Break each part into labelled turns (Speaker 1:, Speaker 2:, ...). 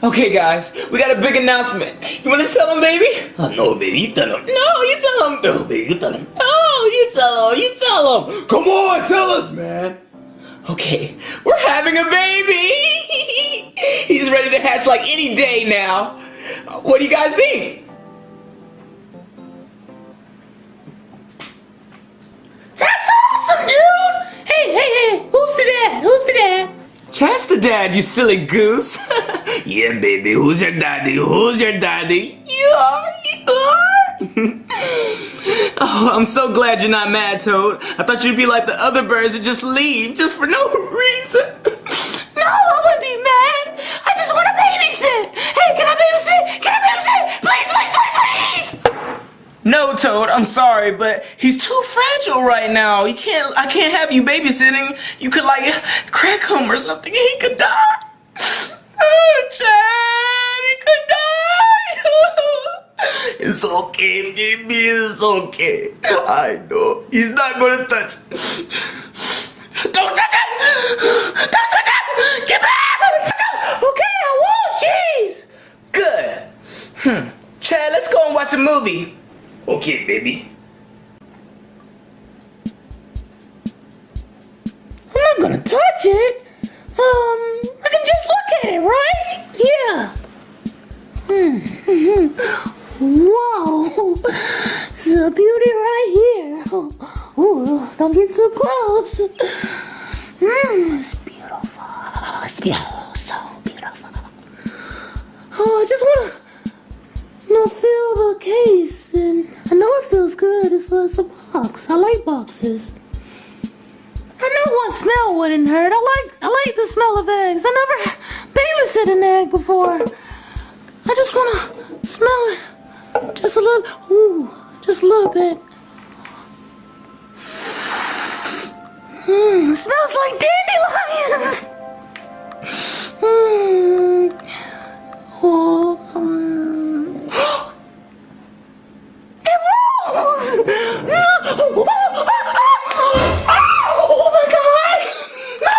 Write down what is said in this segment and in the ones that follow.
Speaker 1: Okay, guys, we got a big announcement. You wanna tell him, baby?
Speaker 2: No, baby, you tell him.
Speaker 1: No, you tell him.
Speaker 2: No, baby, you tell him.
Speaker 1: No, you tell him. You tell him.
Speaker 2: Come on, tell us, man.
Speaker 1: Okay, we're having a baby. He's ready to hatch like any day now. What do you guys think?
Speaker 3: That's awesome, dude! Hey, who's the dad? Who's the dad?
Speaker 1: Chance the dad, you silly goose.
Speaker 2: Yeah, baby, who's your daddy? Who's your daddy?
Speaker 1: You are. Oh, I'm so glad you're not mad, Toad. I thought you'd be like the other birds and just leave, just for no reason.
Speaker 3: No, I wouldn't be mad. I just want to babysit. Hey, can I babysit? Can I babysit? Please, please, please, please.
Speaker 1: No, Toad, I'm sorry, but he's too fragile right now. I can't have you babysitting. You could like crack him or something and he could die. Oh, Chad, he could die.
Speaker 2: It's okay, baby, it's okay. I know. He's not gonna touch.
Speaker 3: Don't touch it! Don't touch it! Get back! Okay, I won't, jeez!
Speaker 1: Good. Chad, let's go and watch a movie.
Speaker 2: Okay, baby.
Speaker 3: I'm not gonna touch it. I can just look at it, right? Yeah. Whoa. This is a beauty right here. Oh, don't get too close. It's beautiful. It's beautiful. So beautiful. Oh, I just wanna feel the case, and I know it feels good. It's a box. I like boxes. I know one smell wouldn't hurt. I like the smell of eggs. I never babysat an egg before. I just wanna smell it. Just a little, just a little bit. It smells like dandelions. It rolls. Oh my God! No!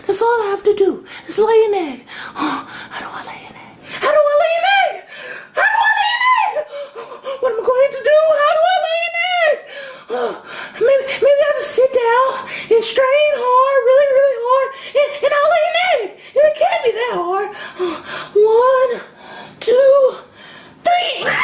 Speaker 3: That's all I have to do is lay an egg. How do I lay an egg? How do I lay an egg? How do I lay an egg? What am I going to do? How do I lay an egg? Maybe I'll just sit down and strain hard, really, really hard, and I'll lay an egg. And it can't be that hard. 1, 2, 3.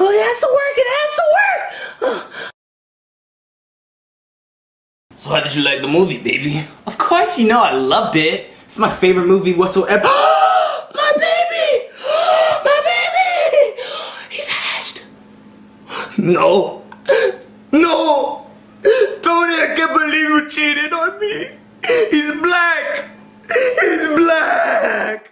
Speaker 3: Oh, it has to work. It has to work.
Speaker 2: So how did you like the movie, baby?
Speaker 1: Of course, you know I loved it. It's my favorite movie whatsoever.
Speaker 3: My baby! My baby! He's hatched.
Speaker 2: No. No. Tony, I can't believe you cheated on me. He's black. He's black.